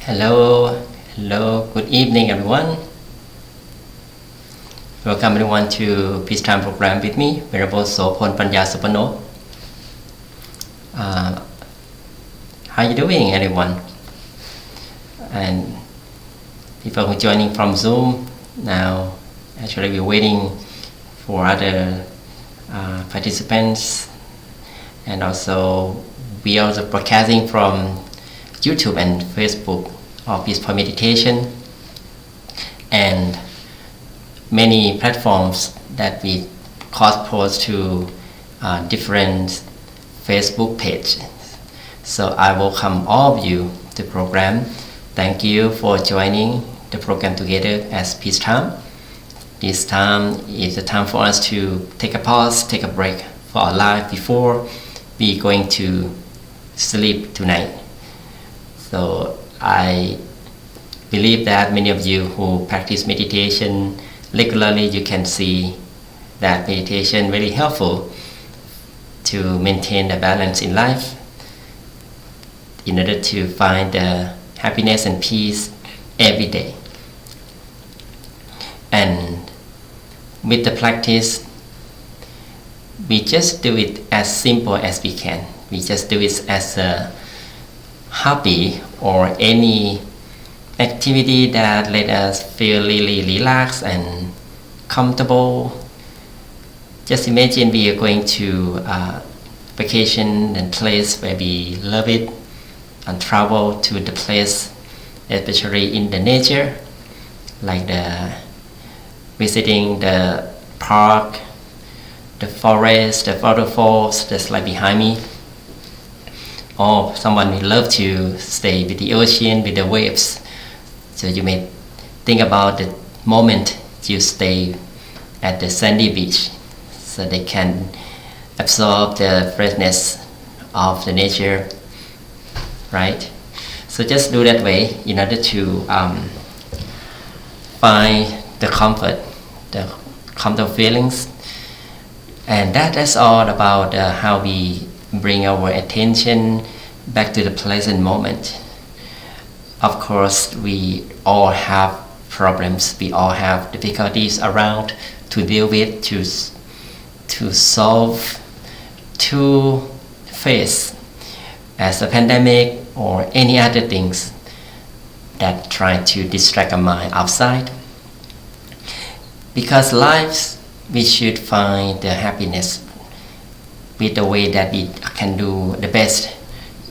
Hello, good evening everyone. Welcome everyone to Peace Time program with me, Ven.Sophon Ven.Sophon. How you doing everyone? And people who are joining from Zoom now, actually we're waiting for other participants, and also we are also broadcasting from YouTube and Facebook of Peaceful Meditation and many platforms that we cross-post to different Facebook pages. So I welcome all of you to the program. Thank you for joining the program together as Peace Time. This time is the time for us to take a pause, take a break for our life before we going to sleep tonight. So I believe that many of you who practice meditation regularly, you can see that meditation very helpful to maintain the balance in life in order to find the happiness and peace every day. And with the practice, we just do it as simple as we can. We just do it as a hobby or any activity that let us feel really relaxed and comfortable. Just imagine we are going to a vacation and place where we love it and travel to the place, especially in the nature, like visiting the park, the forest, the waterfalls that's like behind me. Or someone who loves to stay with the ocean, with the waves. So you may think about the moment you stay at the sandy beach, so they can absorb the freshness of the nature, right? So just do that way in order to find the comfort feelings. And that's all about how we bring our attention back to the present moment. Of course, we all have problems, we all have difficulties around to deal with, to solve, to face, as a pandemic or any other things that try to distract our mind outside. Because lives, we should find the happiness with the way that we can do the best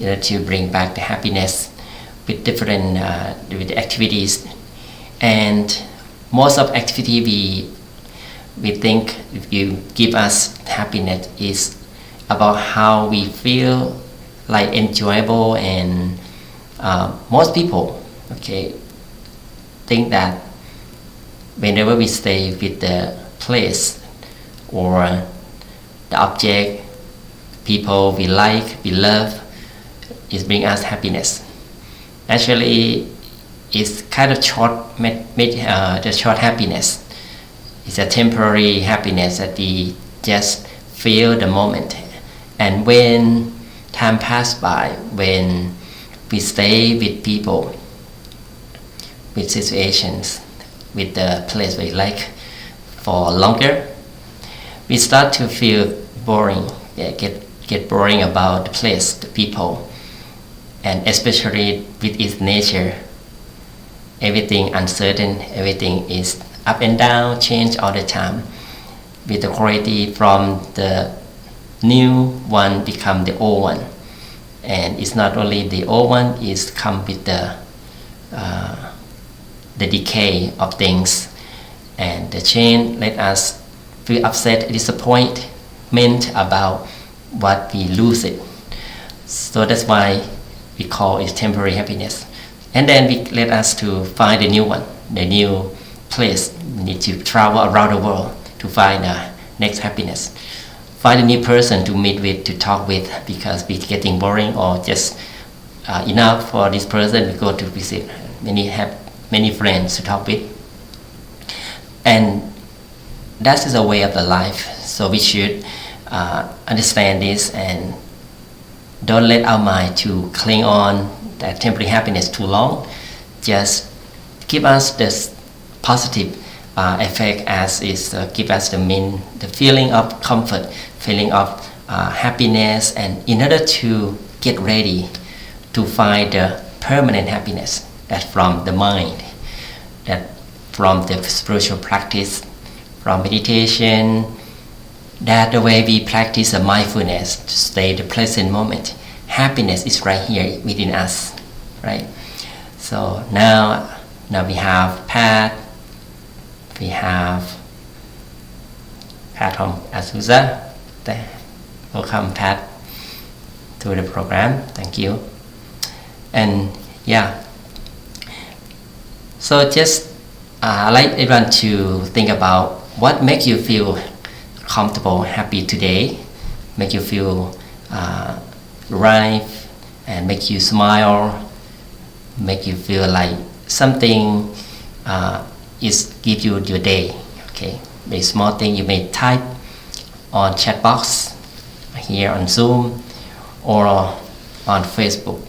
to bring back the happiness with different with the activities. And most of activity we think if you give us happiness is about how we feel like enjoyable, and most people think that whenever we stay with the place or the object, people we like, we love, it brings us happiness. Actually, it's kind of the short happiness. It's a temporary happiness that we just feel the moment. And when time passes by, when we stay with people, with situations, with the place we like for longer, we start to feel boring. Get boring about the place, the people, and especially with its nature. Everything uncertain, everything is up and down, change all the time. With the quality from the new one become the old one, and it's not only the old one, it's come with the decay of things, and the change let us feel upset, disappointment about what we lose it. So that's why we call it temporary happiness. And then we let us to find the new one, the new place. We need to travel around the world to find the next happiness. Find a new person to meet with, to talk with, because we're getting boring or just enough for this person. We go to visit, have many friends to talk with. And that is a way of the life. So we should understand this and don't let our mind to cling on that temporary happiness too long. just give us this positive effect, as is give us the feeling of comfort, feeling of happiness, and in order to get ready to find the permanent happiness that from the mind, that from the spiritual practice, from meditation, that the way we practice the mindfulness to stay the present moment, happiness is right here within us, right? So now we have Pat, we have Pat from Azusa. Welcome, Pat, to the program. Thank you. And so just I'd like everyone to think about what makes you feel comfortable, happy today, make you feel right, and make you smile, make you feel like something is give you your day. Okay, the small thing you may type on chat box here on Zoom or on Facebook.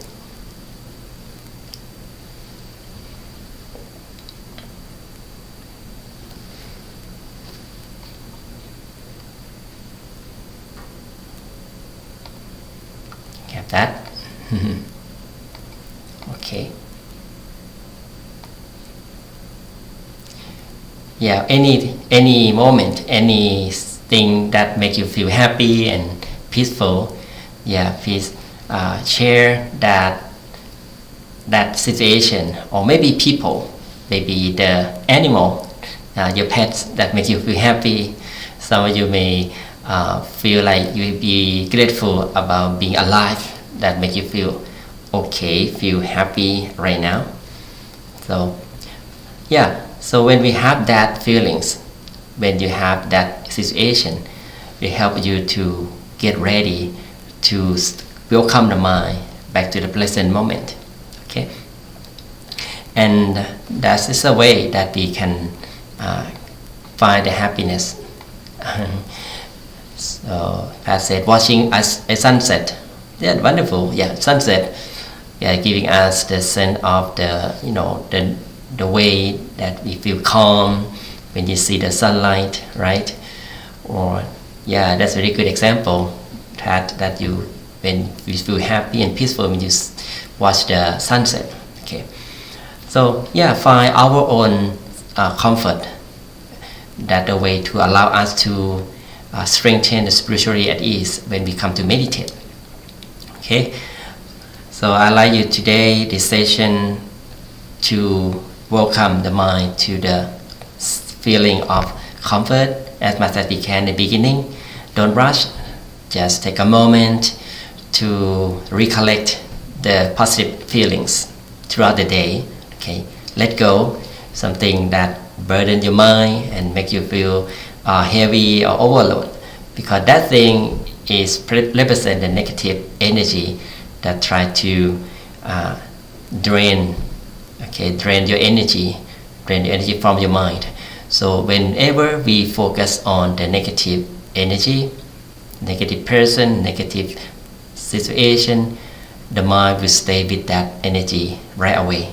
Get that? Okay. Yeah, any moment, anything that make you feel happy and peaceful, please share that situation, or maybe people, maybe the animal, your pets that make you feel happy. Some of you may feel like you will be grateful about being alive, that make you feel okay, feel happy right now. So when we have that feelings, when you have that situation, it helps you to get ready to welcome the mind back to the present moment. Okay, and that is a way that we can find the happiness. So Pat said, watching a sunset. Yeah, wonderful. Yeah, sunset. Yeah, giving us the sense of the way that we feel calm when you see the sunlight, right? Or that's a very good example that you, when you feel happy and peaceful when you watch the sunset. Okay, so find our own comfort, that the way to allow us to strengthen the spiritually at ease when we come to meditate. Okay, so I like you today, this session, to welcome the mind to the feeling of comfort as much as we can in the beginning. Don't rush, just take a moment to recollect the positive feelings throughout the day. Okay, let go something that burden your mind and make you feel heavy or overload, because that thing is represent the negative energy that try to drain your energy, from your mind. So whenever we focus on the negative energy, negative person, negative situation, the mind will stay with that energy right away.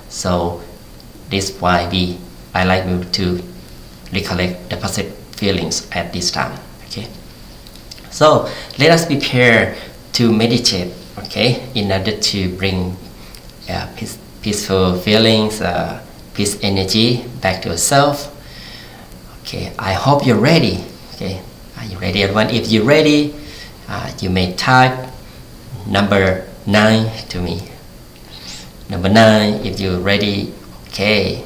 So this is why I like you to recollect the positive feelings at this time. Okay, so let us prepare to meditate, okay, in order to bring peaceful feelings, peace energy back to yourself. Okay, I hope you're ready. Okay, are you ready, everyone? If you're ready, you may type number 9 to me. Number 9, if you're ready. Okay,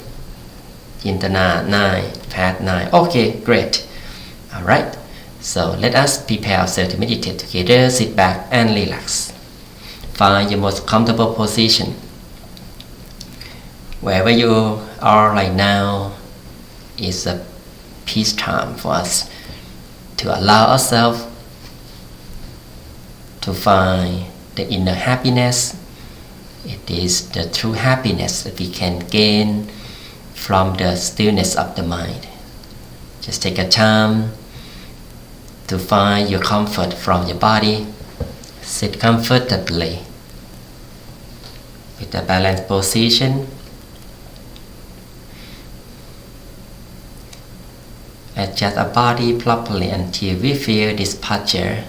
Jintana 9, Pat 9. Okay, great. All right, so let us prepare ourselves to meditate together. Sit back and relax. Find your most comfortable position. Wherever you are right now is a peace time for us to allow ourselves to find the inner happiness. It is the true happiness that we can gain from the stillness of the mind. Just take a time to find your comfort from your body. Sit comfortably with a balanced position. Adjust our body properly until we feel this posture.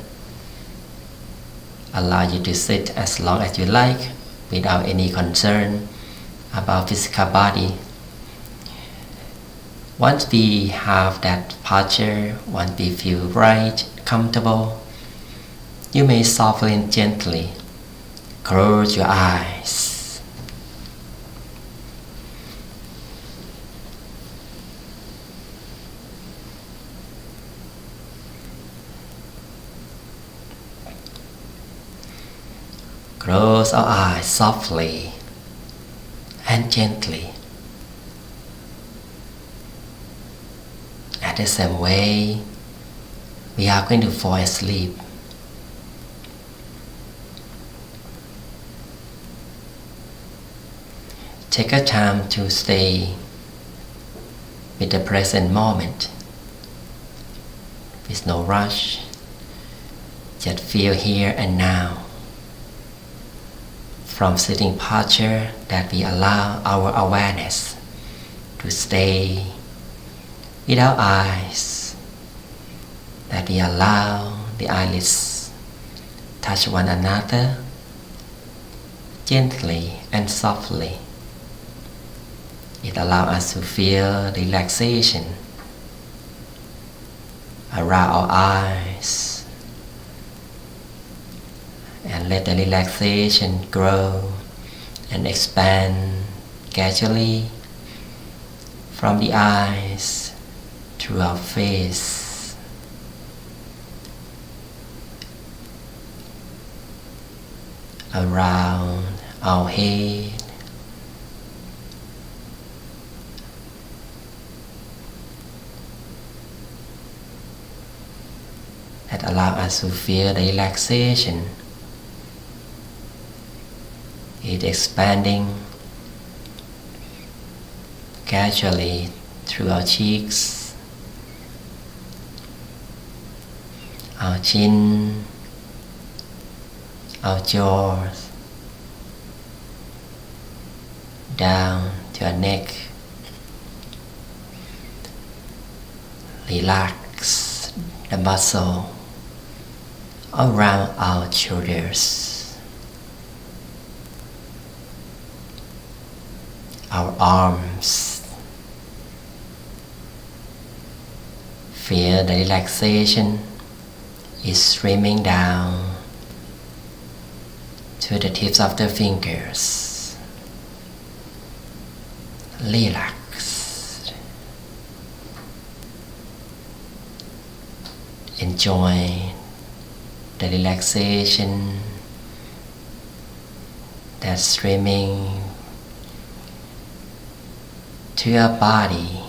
Allow you to sit as long as you like without any concern about physical body. Once we have that posture, once we feel right, comfortable, you may softly and gently close your eyes. Close our eyes softly and gently. At the same way, we are going to fall asleep. Take a time to stay with the present moment, with no rush. Just feel here and now. From sitting posture that we allow our awareness to stay with our eyes, that we allow the eyelids touch one another gently and softly. It allows us to feel relaxation around our eyes, and let the relaxation grow and expand gradually from the eyes to our face, around our head, that allow us to feel the relaxation. It expanding gradually through our cheeks, our chin, our jaws, down to our neck. Relax the muscle around our shoulders, our arms. Feel the relaxation is streaming down to the tips of the fingers. Relax. Enjoy the relaxation that's streaming to your body,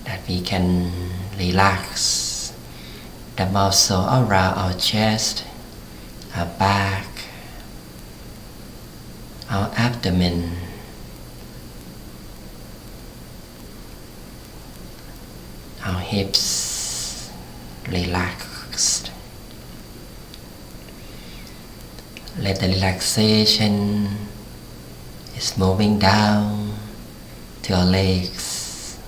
that we can relax the muscle around our chest, our back, our abdomen, our hips relaxed. Let the relaxation is moving down to our legs,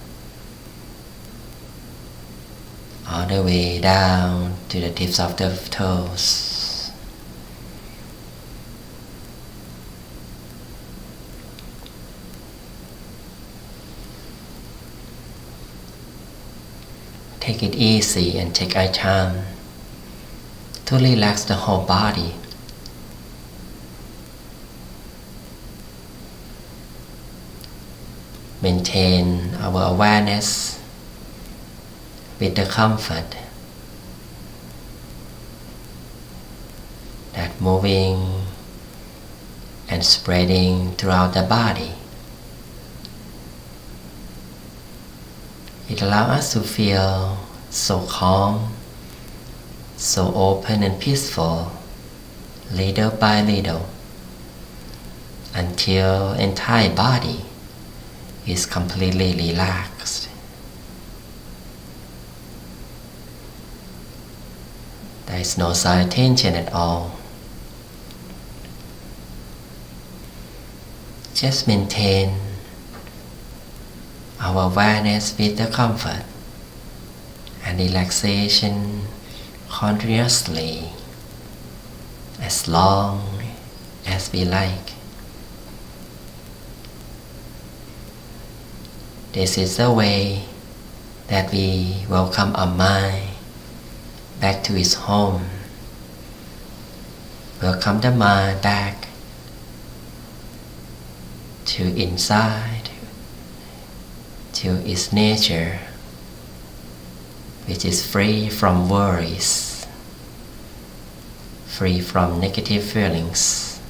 all the way down to the tips of the toes. Take it easy and take our time to relax the whole body. Maintain our awareness with the comfort that moving and spreading throughout the body. It allows us to feel so calm, so open and peaceful, little by little, until entire body is completely relaxed. There is no side tension at all. Just maintain our awareness with the comfort and relaxation continuously as long as we like. This is the way that we welcome our mind back to its home. Welcome the mind back to inside, to its nature, which is free from worries, free from negative feelings.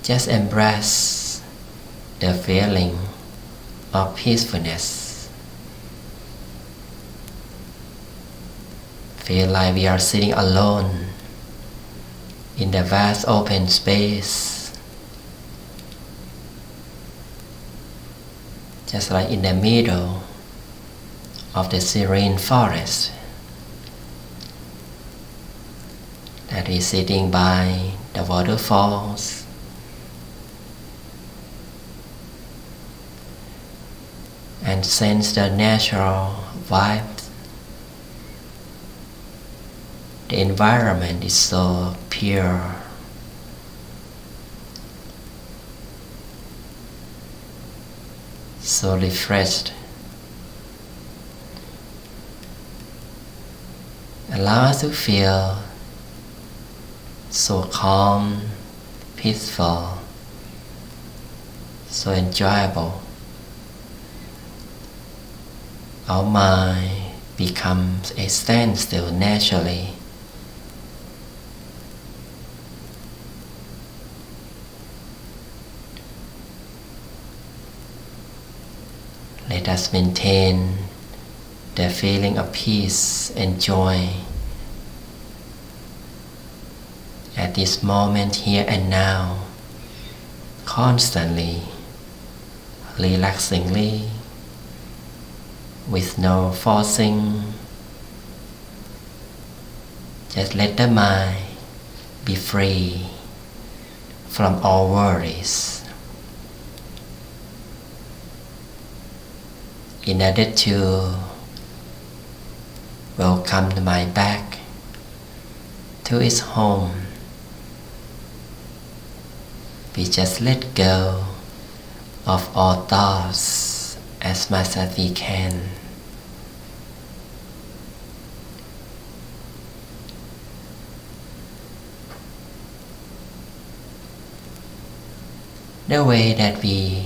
Just embrace the feeling of peacefulness. Feel like we are sitting alone in the vast open space, just like in the middle of the serene forest, that is sitting by the waterfalls, and sense the natural vibes. The environment is so pure, so refreshed. Allow us to feel so calm, peaceful, so enjoyable. Our mind becomes a standstill naturally. Let us maintain the feeling of peace and joy at this moment, here and now, constantly, relaxingly, with no forcing. Just let the mind be free from all worries. In order to welcome the mind back to its home, we just let go of all thoughts as much as we can. The way that we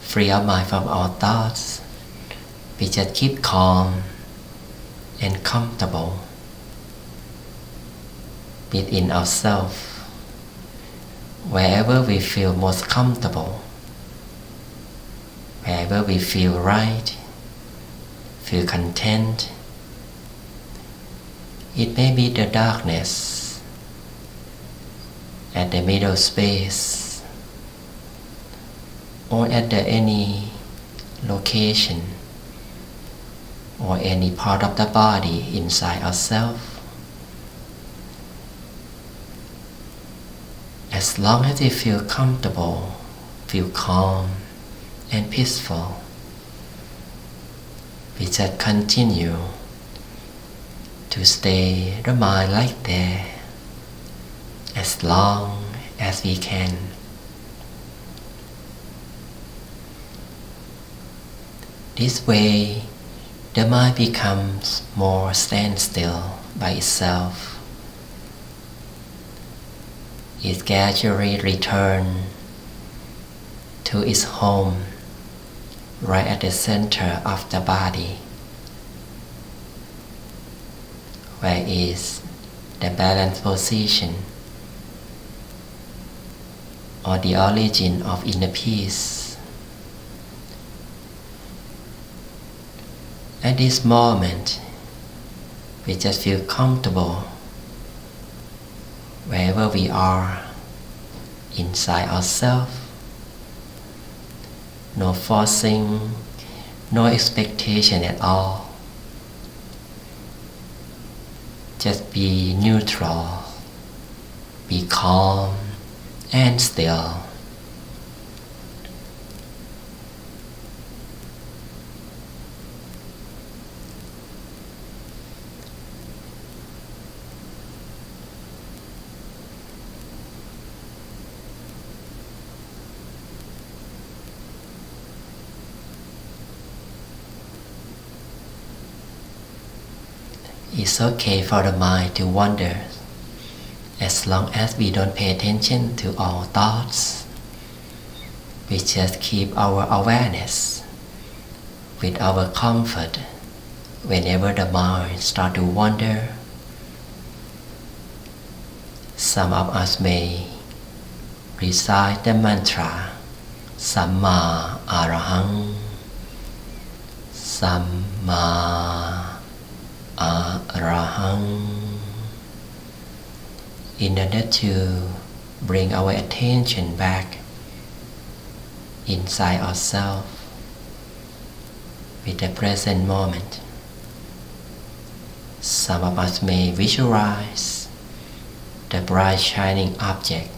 free our mind from all thoughts, we just keep calm and comfortable within ourselves, wherever we feel most comfortable, wherever we feel right, feel content. It may be the darkness at the middle space, or at any location, or any part of the body inside ourselves. As long as we feel comfortable, feel calm and peaceful, we just continue to stay the mind like that as long as we can. This way, the mind becomes more standstill by itself. It gradually returns to its home right at the center of the body, where is the balanced position or the origin of inner peace. At this moment, we just feel comfortable wherever we are inside ourselves. No forcing, no expectation at all. Just be neutral, be calm and still. It's okay for the mind to wander as long as we don't pay attention to our thoughts. We just keep our awareness with our comfort whenever the mind starts to wander. Some of us may recite the mantra Samma Arahang, Samma Arahang, in order to bring our attention back inside ourselves with the present moment. Some of us may visualize the bright shining object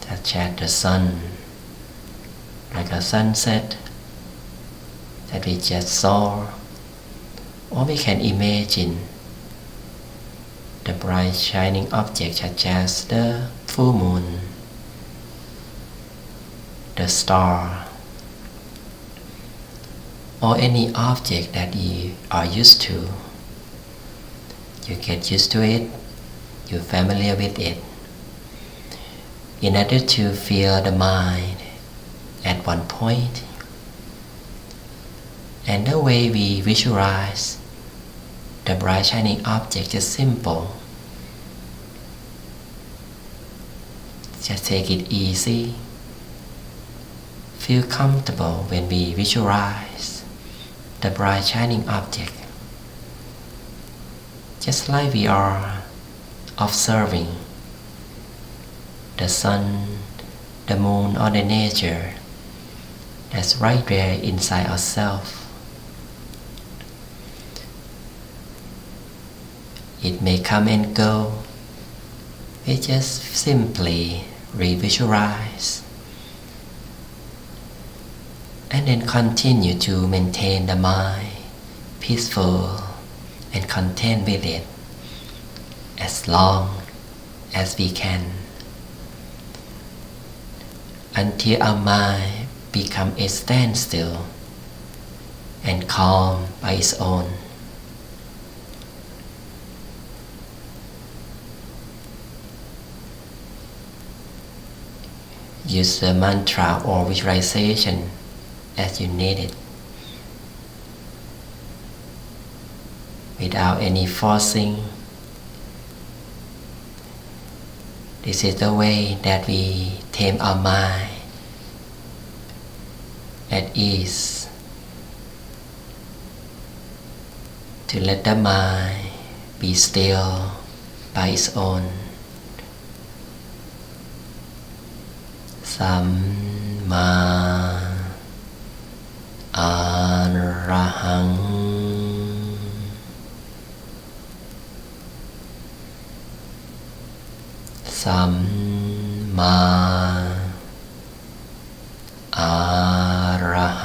such as the sun, like a sunset that we just saw, or we can imagine the bright shining object such as the full moon, the star, or any object that you are used to. You get used to it, you're familiar with it. In order to feel the mind at one point, and the way we visualize the bright shining object is simple. Just take it easy. Feel comfortable when we visualize the bright shining object. Just like we are observing the sun, the moon, or the nature that's right there inside ourselves. It may come and go. We just simply revisualize and then continue to maintain the mind peaceful and content with it as long as we can, until our mind becomes a standstill and calm by its own. Use the mantra or visualization as you need it, without any forcing. This is the way that we tame our mind at ease, to let the mind be still by its own. Samma Arahang, Samma Arahang,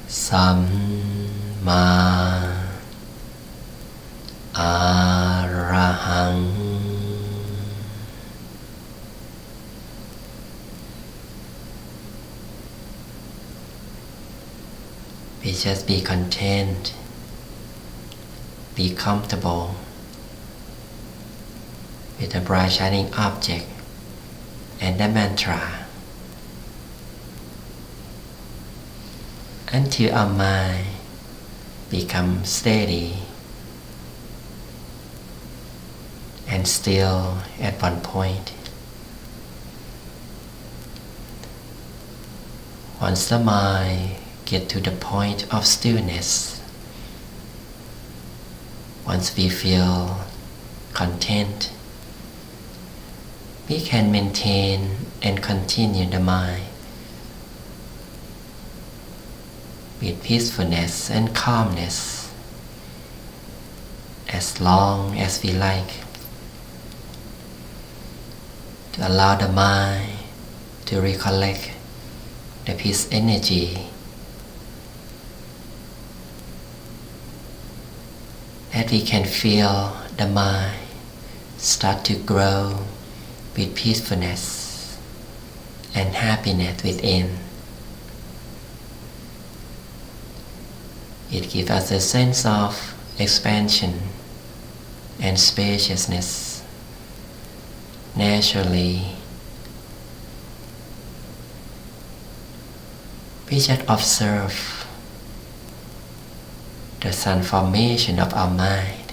Samma Arahang. We just be content, be comfortable with the bright shining object and the mantra until our mind becomes steady and still at one point. Once the mind gets to the point of stillness, once we feel content, we can maintain and continue the mind with peacefulness and calmness as long as we like, to allow the mind to recollect the peace energy that we can feel the mind start to grow with peacefulness and happiness within. It gives us a sense of expansion and spaciousness naturally. We just observe the transformation of our mind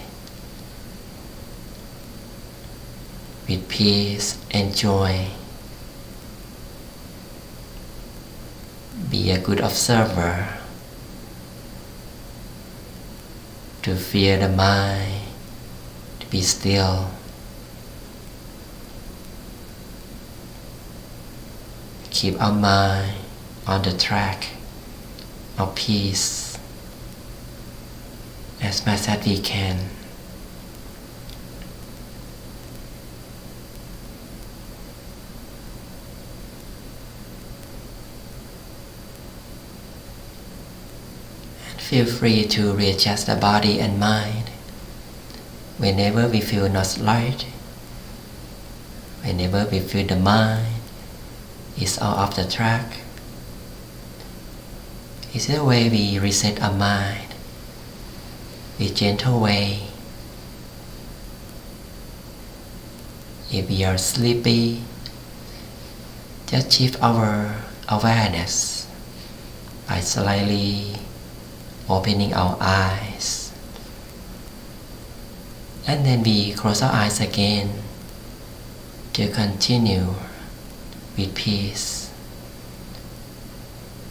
with peace and joy. Be a good observer to feel the mind to be still. Keep our mind on the track of peace as much as we can. And feel free to readjust the body and mind whenever we feel not right, whenever we feel the mind is out of the track. It's the way we reset our mind with gentle way. If we are sleepy, just shift our awareness by slightly opening our eyes, and then we close our eyes again to continue with peace,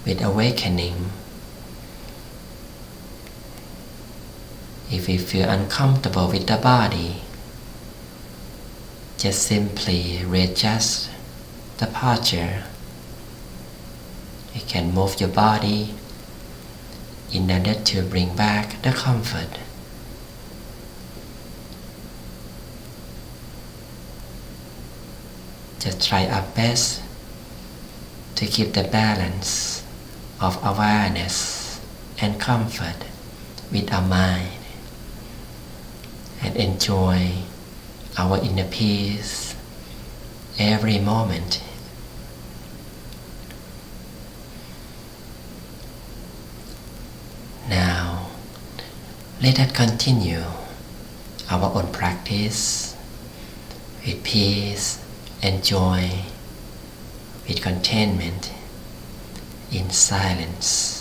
with awakening. If we feel uncomfortable with the body, just simply readjust the posture. You can move your body in order to bring back the comfort. Just try our best to keep the balance of awareness and comfort with our mind, and enjoy our inner peace every moment. Now, let us continue our own practice with peace and joy, with contentment in silence.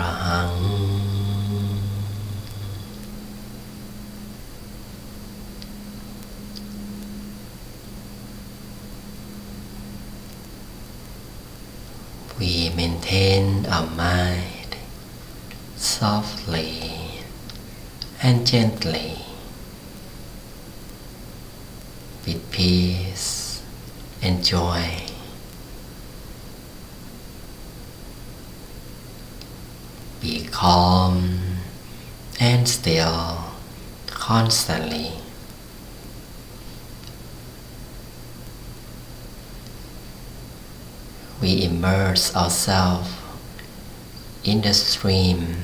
Arahang. We maintain our mind softly and gently with peace and joy. Be calm and still constantly. We immerse ourselves in the stream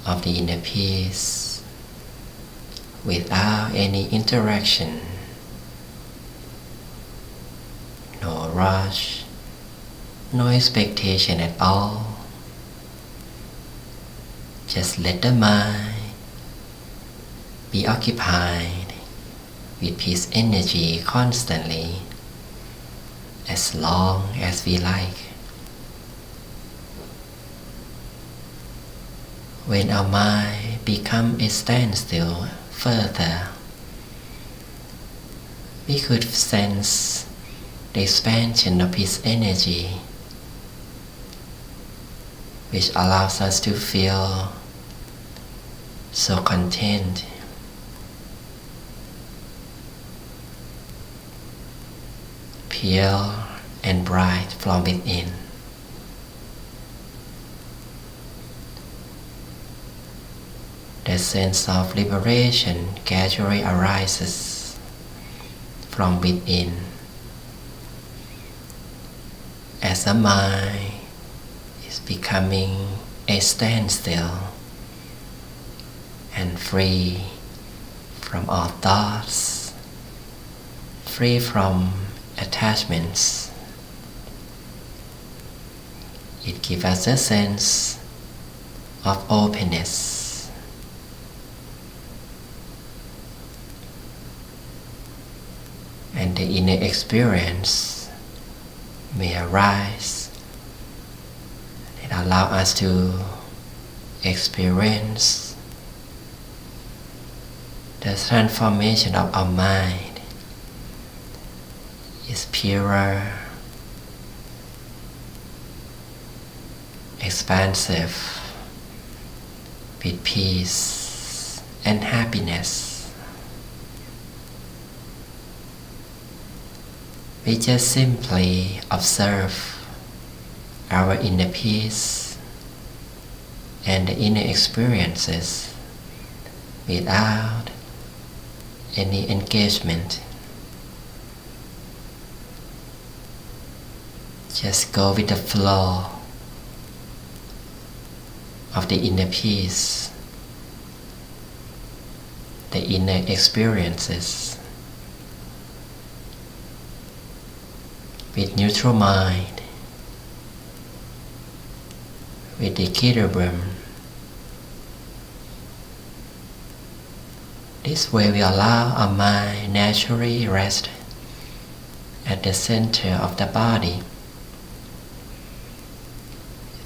of the inner peace without any interaction, no rush, no expectation at all. Just let the mind be occupied with peace energy constantly, as long as we like. When our mind becomes a standstill further, we could sense the expansion of peace energy, which allows us to feel so content, pure and bright from within. The sense of liberation gradually arises from within as the mind is becoming a standstill and free from all thoughts, free from attachments. It gives us a sense of openness, and the inner experience may arise and allow us to experience the transformation of our mind is purer, expansive, with peace and happiness. We just simply observe our inner peace and the inner experiences without any engagement. Just go with the flow of the inner peace, the inner experiences, with neutral mind, with equilibrium. This way we allow our mind naturally rest at the center of the body,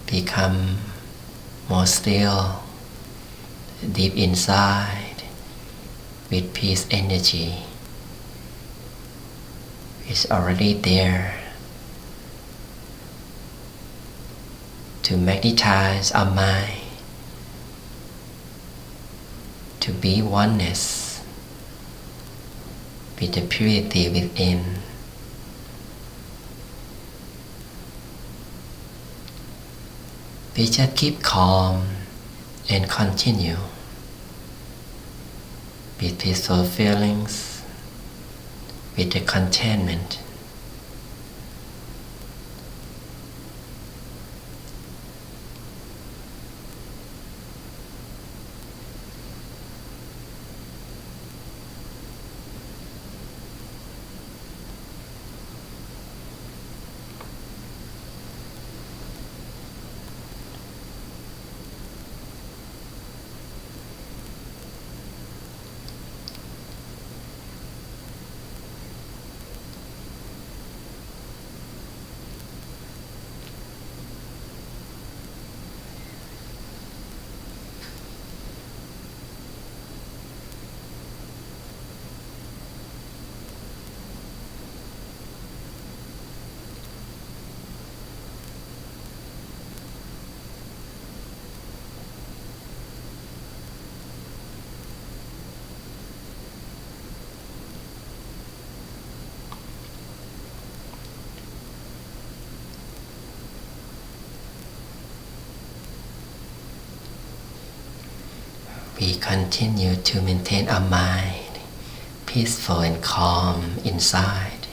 become more still deep inside with peace energy. It's already there to magnetize our mind to be oneness with the purity within. We just keep calm and continue with peaceful feelings, with the contentment. we continue to maintain our mind peaceful and calm inside.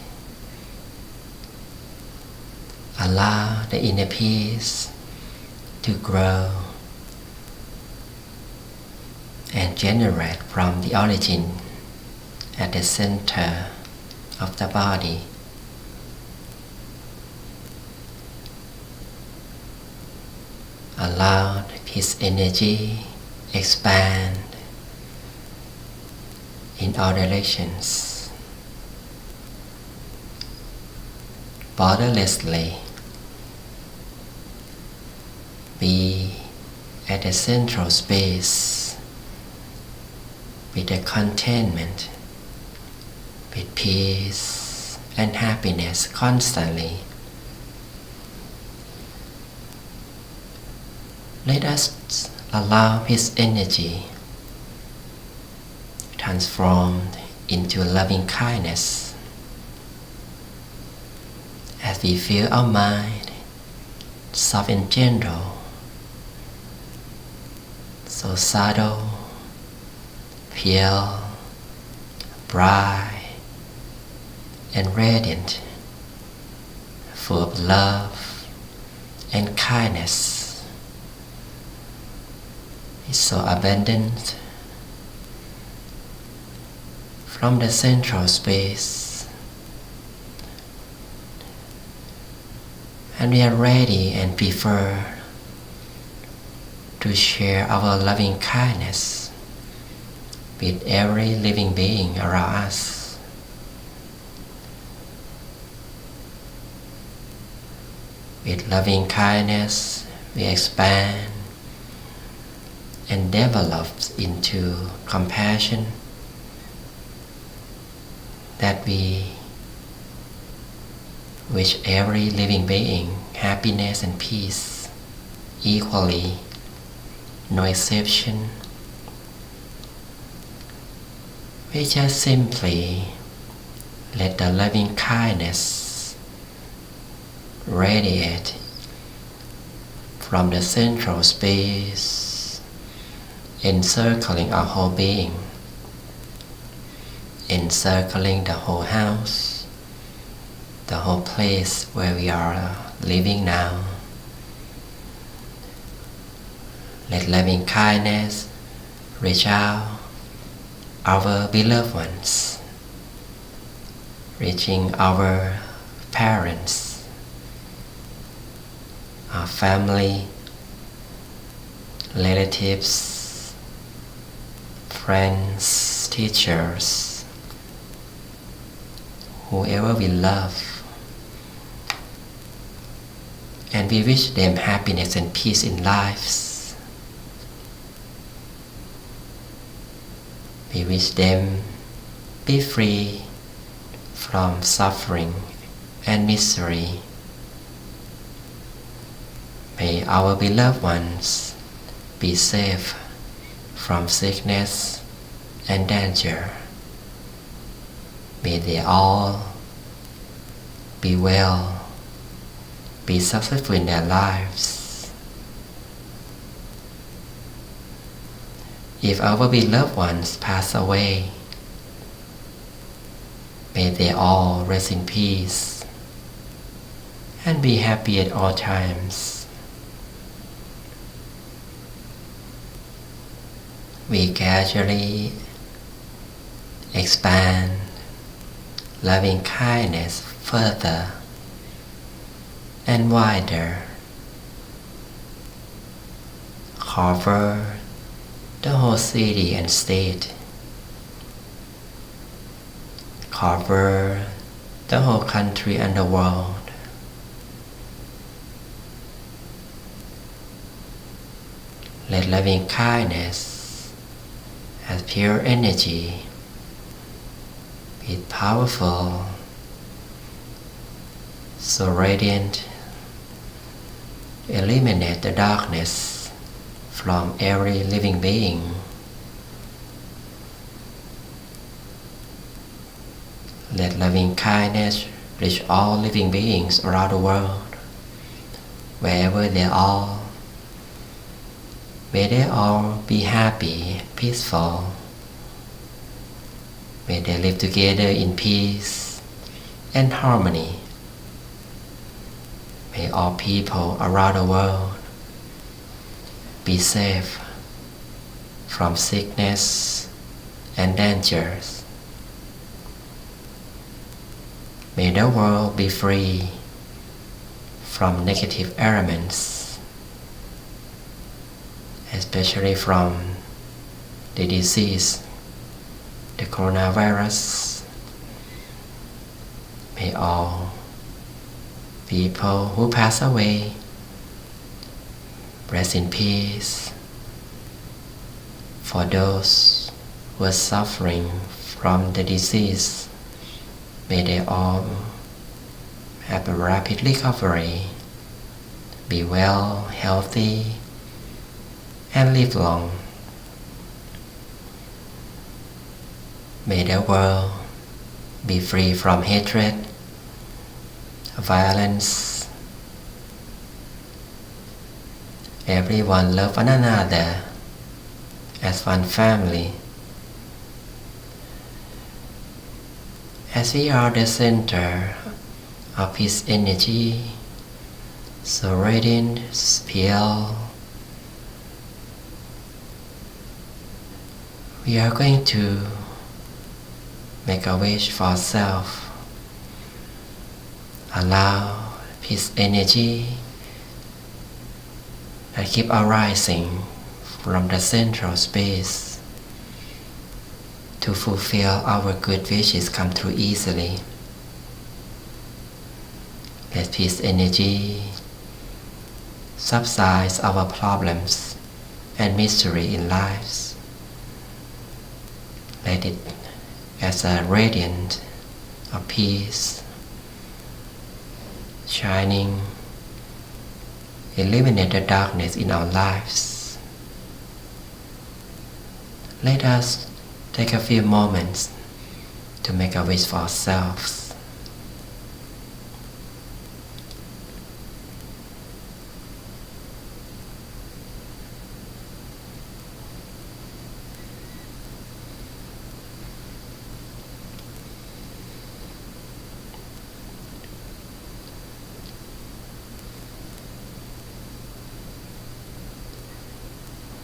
Allow the inner peace to grow and generate from the origin at the center of the body. Allow the peace energy expand in all directions, borderlessly. Be at the central space with the contentment, with peace and happiness constantly. Let us allow His energy transformed into loving kindness as we feel our mind soft and gentle, so subtle, pure, bright, and radiant, full of love and kindness. It's so abundant from the central space, and we are ready and prefer to share our loving kindness with every living being around us. With loving kindness, we expand and develop into compassion that we wish every living being happiness and peace equally, no exception. We just simply let the loving kindness radiate from the central space, encircling our whole being, encircling the whole house, the whole place where we are living now. Let loving kindness reach out our beloved ones, reaching our parents, our family, relatives, friends, teachers, whoever we love, and we wish them happiness and peace in lives. We wish them be free from suffering and misery. May our beloved ones be safe from sickness and danger. May they all be well, be successful in their lives. If our beloved ones pass away, may they all rest in peace and be happy at all times. We gradually expand loving kindness further and wider, cover the whole city and state, cover the whole country and the world. Let loving kindness as pure energy be powerful, so radiant, eliminate the darkness from every living being. Let loving kindness reach all living beings around the world, wherever they are. May they all be happy, peaceful. May they live together in peace and harmony. May all people around the world be safe from sickness and dangers. May the world be free from negative elements, especially from the disease, the coronavirus. May all people who pass away rest in peace. For those who are suffering from the disease, may they all have a rapid recovery, be well, healthy, and live long. May the world be free from hatred, violence. Everyone love one another as one family. As we are the center of peace energy, so radiant, pure, we are going to make a wish for ourselves. Allow peace energy that keep arising from the central space to fulfill our good wishes come true easily. Let peace energy subside our problems and mystery in lives. Let it as a radiant of peace shining, eliminate the darkness in our lives. Let us take a few moments to make a wish for ourselves.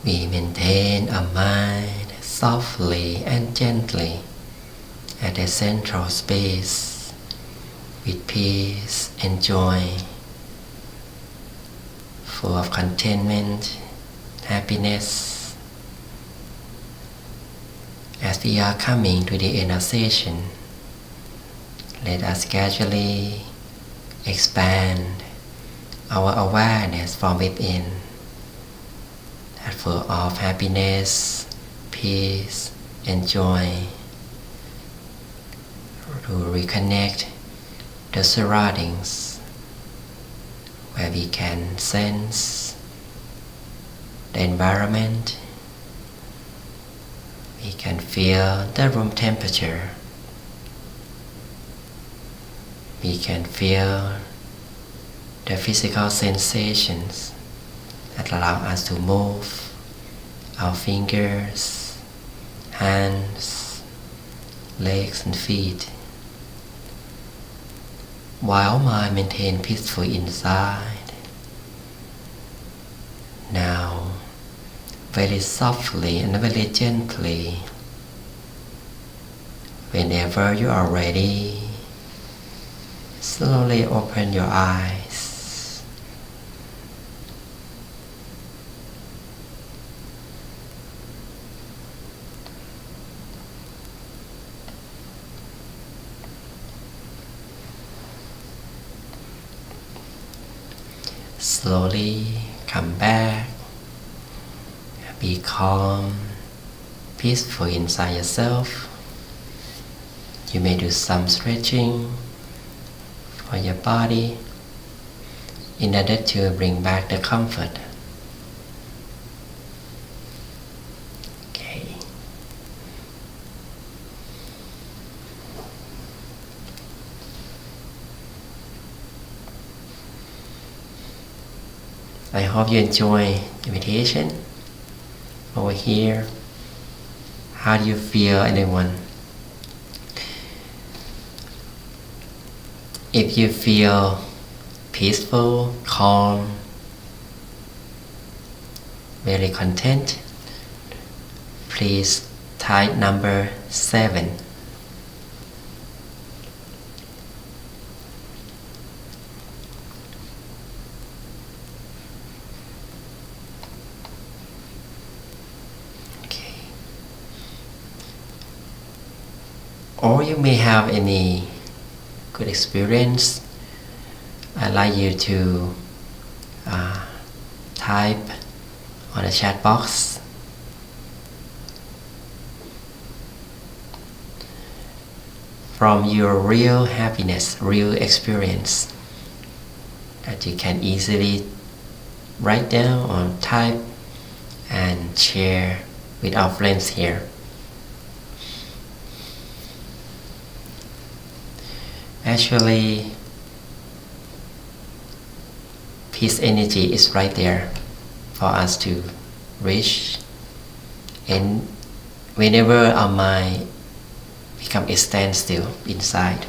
We maintain a mind softly and gently at the central space with peace and joy, full of contentment, happiness. As we are coming to the end of session, let us gradually expand our awareness from within, that full of happiness, peace, and joy, to reconnect the surroundings where we can sense the environment. We can feel the room temperature. We can feel the physical sensations that allow us to move our fingers, hands, legs and feet, while mind maintains peaceful inside. Now, very softly and very gently, whenever you are ready, slowly open your eyes. Slowly come back, be calm, peaceful inside yourself. You may do some stretching for your body in order to bring back the comfort. Okay. I hope you enjoy the meditation. over here. How do you feel, anyone? If you feel peaceful, calm, very content, please type number 7. Okay. Or you may have any good experience. I'd like you to type on the chat box. From your real happiness, real experience, that you can easily write down or type and share with our friends here. Actually, peace energy is right there for us to reach, and whenever our mind become a standstill inside,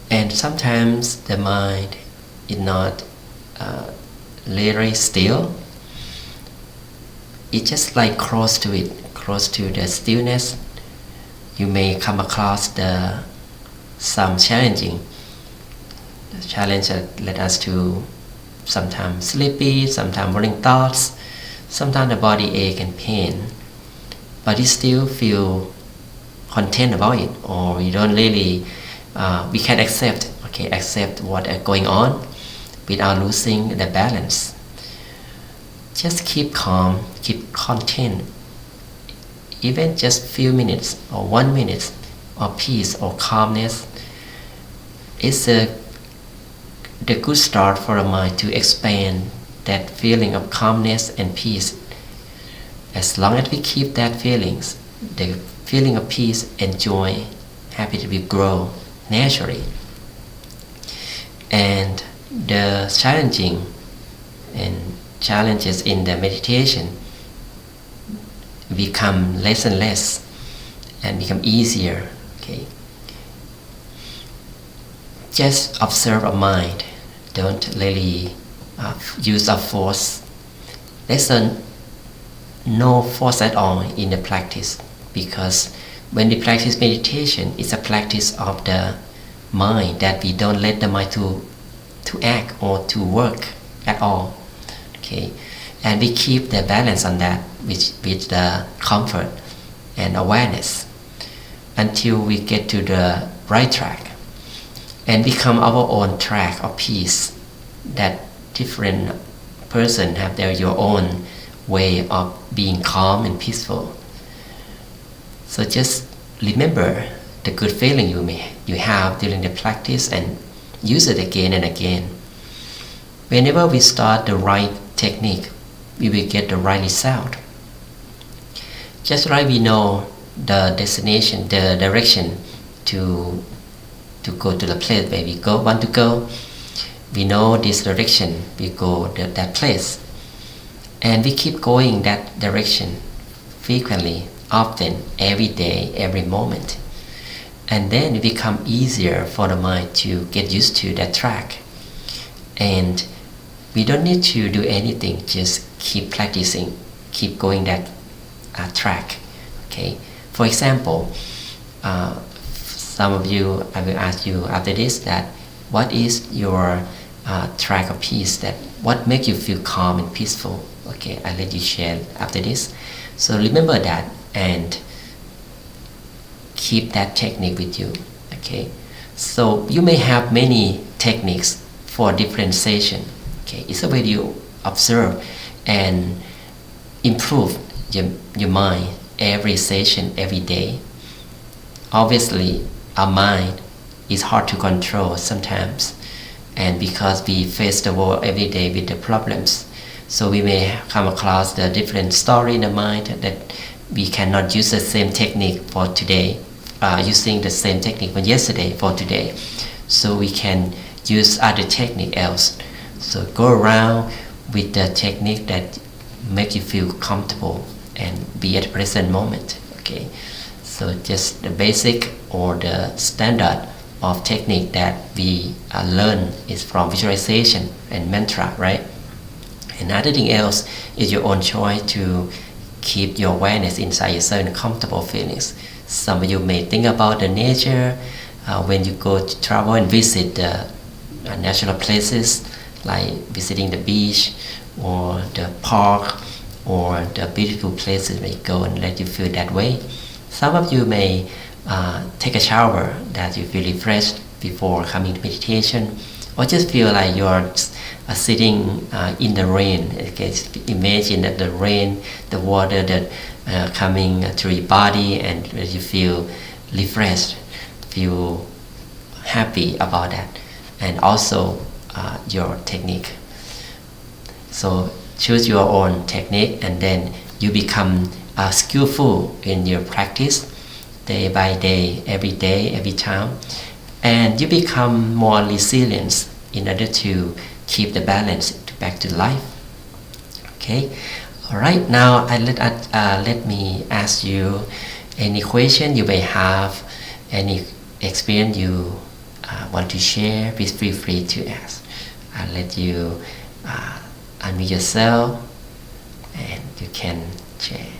and sometimes the mind is not literally still, it's just like close to the stillness. You may come across some challenge that led us to sometimes sleepy, sometimes running thoughts, sometimes the body ache and pain, but you still feel content about it, or you don't really we can accept what is going on without losing the balance. Just keep calm, keep content, even just few minutes or 1 minute of peace or calmness is the good start for the mind to expand that feeling of calmness and peace. As long as we keep that feelings, the feeling of peace and joy, happiness will grow naturally. And the challenges in the meditation become less and less and become easier. Okay. Just observe a mind. Don't really use a force. There's no force at all in the practice, because when we practice meditation, it's a practice of the mind, that we don't let the mind to act or to work at all. Okay, and we keep the balance on that with the comfort and awareness until we get to the right track and become our own track of peace. That different person have your own way of being calm and peaceful. So just remember the good feeling you have during the practice and use it again and again. Whenever we start the right technique, we will get the right result. Just like we know the destination, the direction to go to the place where we want to go, we know this direction, we go to that place, and we keep going that direction frequently, often, every day, every moment, and then it becomes easier for the mind to get used to that track. And we don't need to do anything, just keep practicing, keep going that track. Okay. For example, some of you, I will ask you after this that what is your track of peace, that what makes you feel calm and peaceful. Okay, I'll let you share after this. So remember that and keep that technique with you. Okay, so you may have many techniques for different session. Okay, it's a way you observe and improve your mind every session, every day. Obviously, our mind is hard to control sometimes, and because we face the world every day with the problems, so we may come across the different story in the mind that we cannot use the same technique for today, using the same technique from yesterday for today. So we can use other technique else. So go around with the technique that make you feel comfortable and be at the present moment. Okay, so just the basic or the standard of technique that we learn is from visualization and mantra, right? And everything else is your own choice to keep your awareness inside yourself in comfortable feelings. Some of you may think about the nature when you go to travel and visit the natural places, like visiting the beach or the park or the beautiful places where you go and let you feel that way. Some of you may take a shower that you feel refreshed before coming to meditation, or just feel like you're sitting in the rain. Okay, imagine that the rain, the water that coming through your body, and you feel refreshed, feel happy about that, and also your technique. So choose your own technique, and then you become skillful in your practice day by day, every time, and you become more resilient in order to keep the balance back to life. Okay, all right. Now let me ask you any question you may have, any experience you want to share. Please feel free to ask. I'll let you unmute yourself, and you can share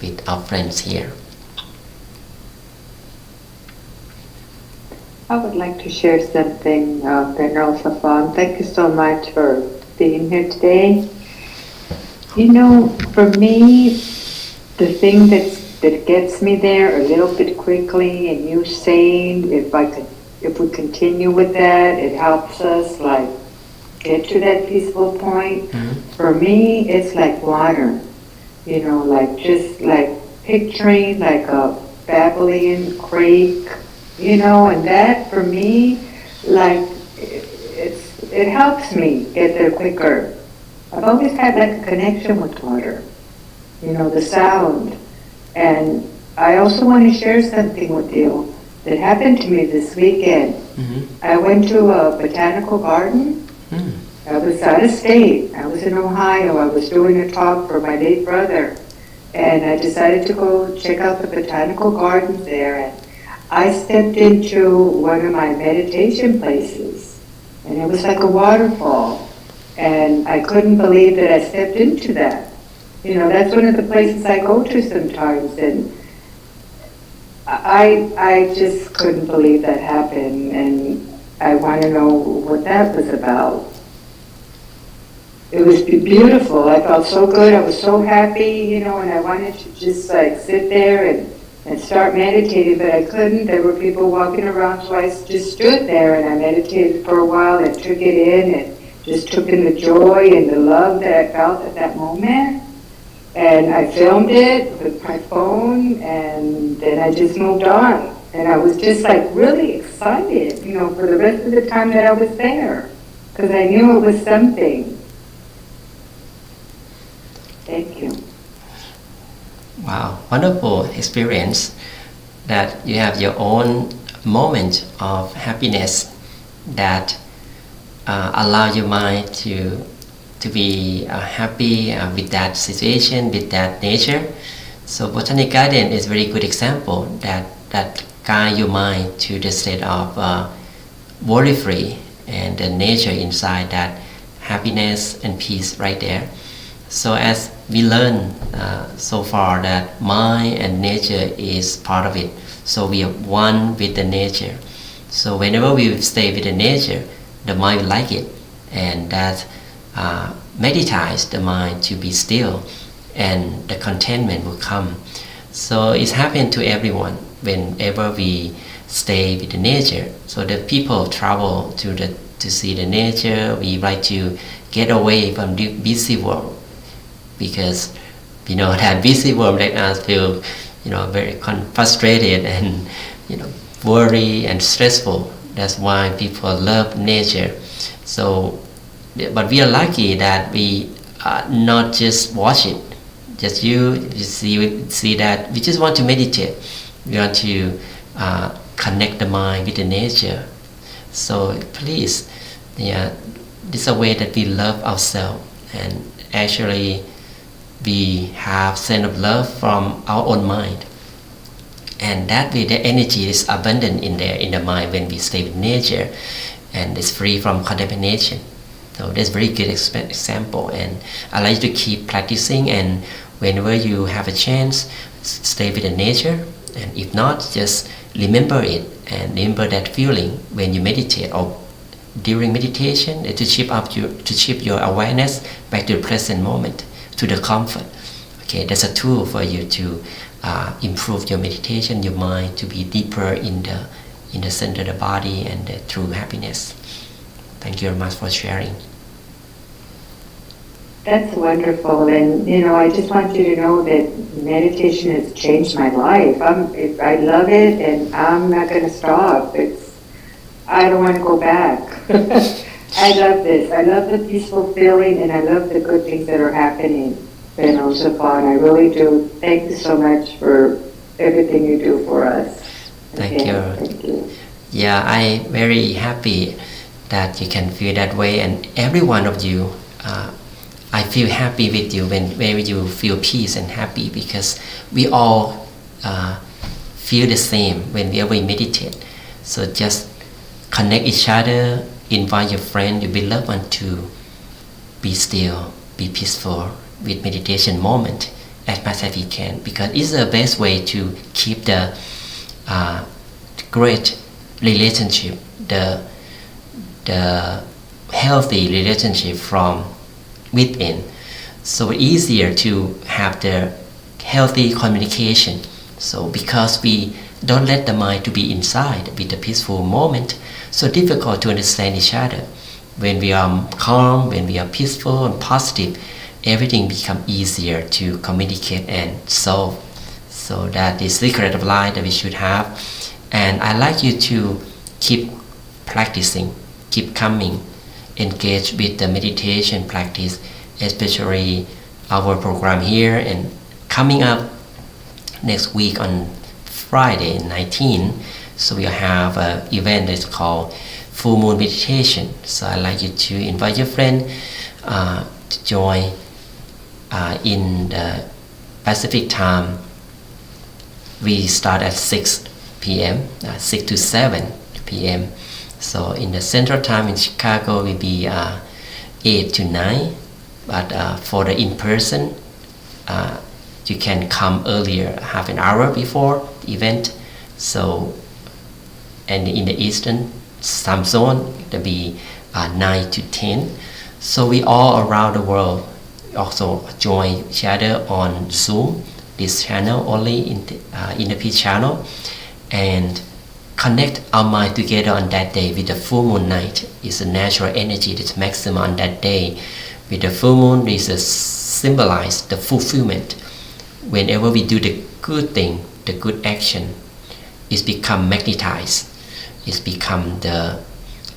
with our friends here. I would like to share something, Ven.Sophon. Thank you so much for being here today. You know, for me, the thing that gets me there a little bit quickly, and you saying if we continue with that, it helps us like get to that peaceful point. Mm-hmm. For me, it's like water. You know, like just like picturing like a Babylon creek. You know, and that for me, like it helps me get there quicker. I've always had like a connection with water, you know, the sound. And I also want to share something with you that happened to me this weekend. Mm-hmm. I went to a botanical garden. Mm. I was out of state. I was in Ohio. I was doing a talk for my late brother. And I decided to go check out the botanical gardens there. And I stepped into one of my meditation places, and it was like a waterfall, and I couldn't believe that I stepped into that. You know, that's one of the places I go to sometimes, and I just couldn't believe that happened, and I want to know what that was about. It was beautiful. I felt so good. I was so happy, you know, and I wanted to just like sit there and start meditating, but I couldn't. There were people walking around, so I just stood there and I meditated for a while and took it in and just took in the joy and the love that I felt at that moment. And I filmed it with my phone, and then I just moved on. And I was just like really excited, you know, for the rest of the time that I was there, because I knew it was something. Thank you. Wow, wonderful experience that you have your own moment of happiness that allow your mind to be happy with that situation, with that nature. So Botanic Garden is a very good example that guide your mind to the state of worry-free and the nature inside that happiness and peace right there. So as we learn so far that mind and nature is part of it. So we are one with the nature. So whenever we stay with the nature, the mind will like it, and that meditates the mind to be still, and the contentment will come. So it's happened to everyone whenever we stay with the nature. So the people travel to see the nature. We like to get away from the busy world, because you know that busy world makes us feel, you know, very frustrated and, you know, worry and stressful. That's why people love nature. So, but we are lucky that we not just watch it. Just you see that we just want to meditate. We want to connect the mind with the nature. So please, yeah, this is a way that we love ourselves, and actually we have sense of love from our own mind. And that way the energy is abundant in the mind when we stay with nature, and it's free from contamination. So that's a very good example, and I like you to keep practicing, and whenever you have a chance, stay with the nature, and if not, just remember it and remember that feeling when you meditate or during meditation, to shift your awareness back to the present moment, to the comfort. Okay, that's a tool for you to improve your meditation, your mind to be deeper in the center of the body and the true happiness. Thank you very much for sharing. That's wonderful, and I just want you to know that meditation has changed my life. I love it, and I'm not going to stop. I don't want to go back. I love this. I love the peaceful feeling, and I love the good things that are happening. Ven.Sophon, I really do. Thank you so much for everything you do for us. Thank you. Thank you. Yeah, I'm very happy that you can feel that way, and every one of you, I feel happy with you whenever you feel peace and happy, because we all feel the same whenever we meditate. So just connect each other, invite your friend, your beloved one to be still, be peaceful with meditation moment as much as we can, because it's the best way to keep the great relationship, the healthy relationship from within. So easier to have the healthy communication. So because we don't let the mind to be inside with the peaceful moment, so difficult to understand each other. When we are calm, when we are peaceful and positive, everything becomes easier to communicate and solve. So that is the secret of life that we should have. And I like you to keep practicing, keep coming, engage with the meditation practice, especially our program here, and coming up next week on Friday 19. So we have an event that's called Full Moon Meditation. So I'd like you to invite your friend to join in the Pacific time. We start at 6 p.m., 6 to 7 p.m. So in the Central Time in Chicago will be 8 to 9. But for the in-person, you can come earlier, half an hour before the event. So, and in the Eastern time zone, it'll be 9 to 10. So we all around the world also join each other on Zoom, this channel only in the Peace channel, and connect our mind together on that day with the full moon night. It's a natural energy that's maximum on that day. With the full moon, this symbolize the fulfillment. Whenever we do the good thing, the good action, it's become magnetized. It's become the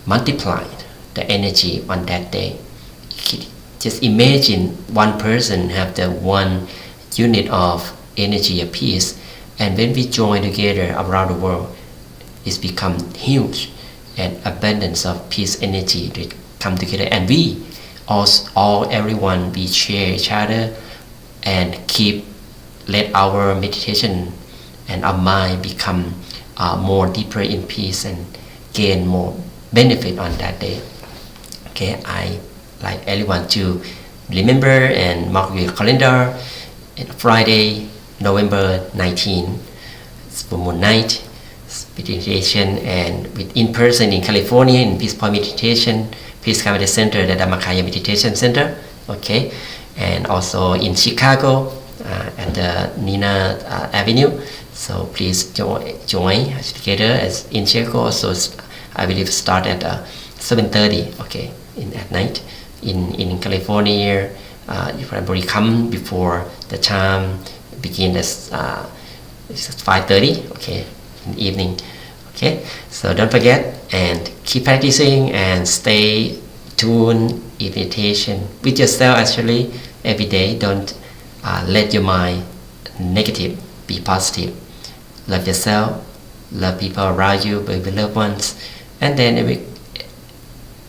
multiplied, the energy on that day. Just imagine one person have the one unit of energy of peace, and when we join together around the world, it's become huge, and abundance of peace energy that come together, and we everyone we share each other and let our meditation and our mind become more deeper in peace and gain more benefit on that day. Okay, I like everyone to remember and mark your calendar. Friday, November 19, it's full moon night, meditation, and with in person in California in Peace Point Meditation. Please come to the center, the Dhammakaya Meditation Center, okay? And also in Chicago at the Nina Avenue. So please join us together as in Chicago. Also, I believe start at 7:30, okay, at night. In California, you probably come before the time begin at 5:30, okay, in the evening. Okay, so don't forget and keep practicing and stay tuned in meditation with yourself actually every day. Don't let your mind negative, be positive. Love yourself, love people around you, baby loved ones, and then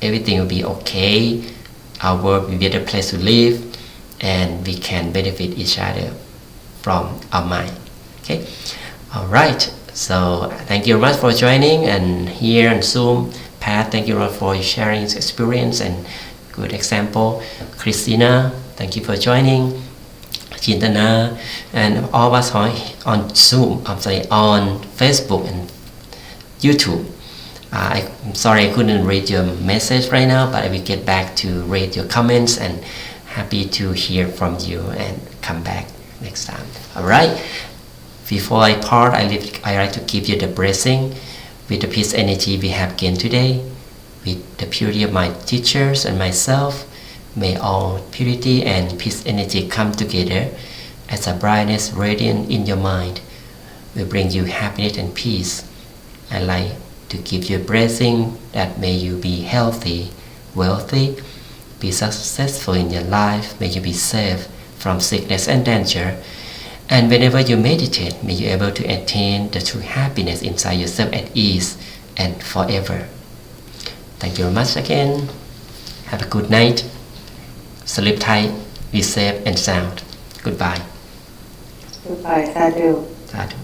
everything will be okay. Our world will be a better place to live, and we can benefit each other from our mind. Okay, all right. So thank you very much for joining, and here on Zoom, Pat, thank you very much for sharing your experience and good example. Christina, thank you for joining. Chintana, and all of us on Zoom, on Facebook and YouTube. I'm sorry I couldn't read your message right now, but I will get back to read your comments, and happy to hear from you and come back next time. Alright, before I part, I like to give you the blessing with the peace energy we have gained today, with the purity of my teachers and myself. May all purity and peace energy come together as a brightness radiant in your mind will bring you happiness and peace. I like to give you a blessing that may you be healthy, wealthy, be successful in your life, may you be safe from sickness and danger, and whenever you meditate, may you be able to attain the true happiness inside yourself at ease and forever. Thank you very much again. Have a good night. Sleep tight, be safe and sound. Goodbye. Goodbye, sadhu. Sadhu.